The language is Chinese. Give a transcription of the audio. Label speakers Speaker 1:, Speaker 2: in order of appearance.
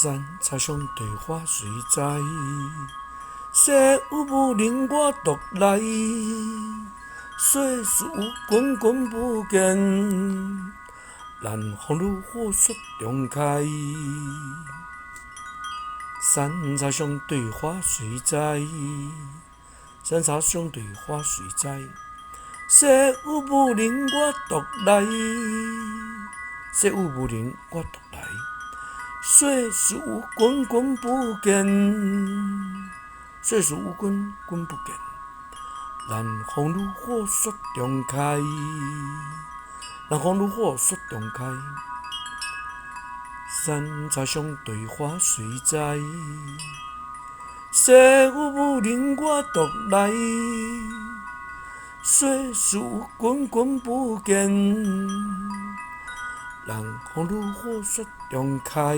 Speaker 1: 山茶上对花谁知？细雨无令我独来，岁事有滚滚不见，南风如火雪中开。山茶上对花谁知？山茶上对花谁知？细雨无令我独来，细雨无令我独来。岁事有滚滚不见，岁事有滚滚不见。南风如火雪中开，南风如火雪中开。山茶上对花谁知？细雨无令我独来，岁事有滚滚不见。南风如火雪中开。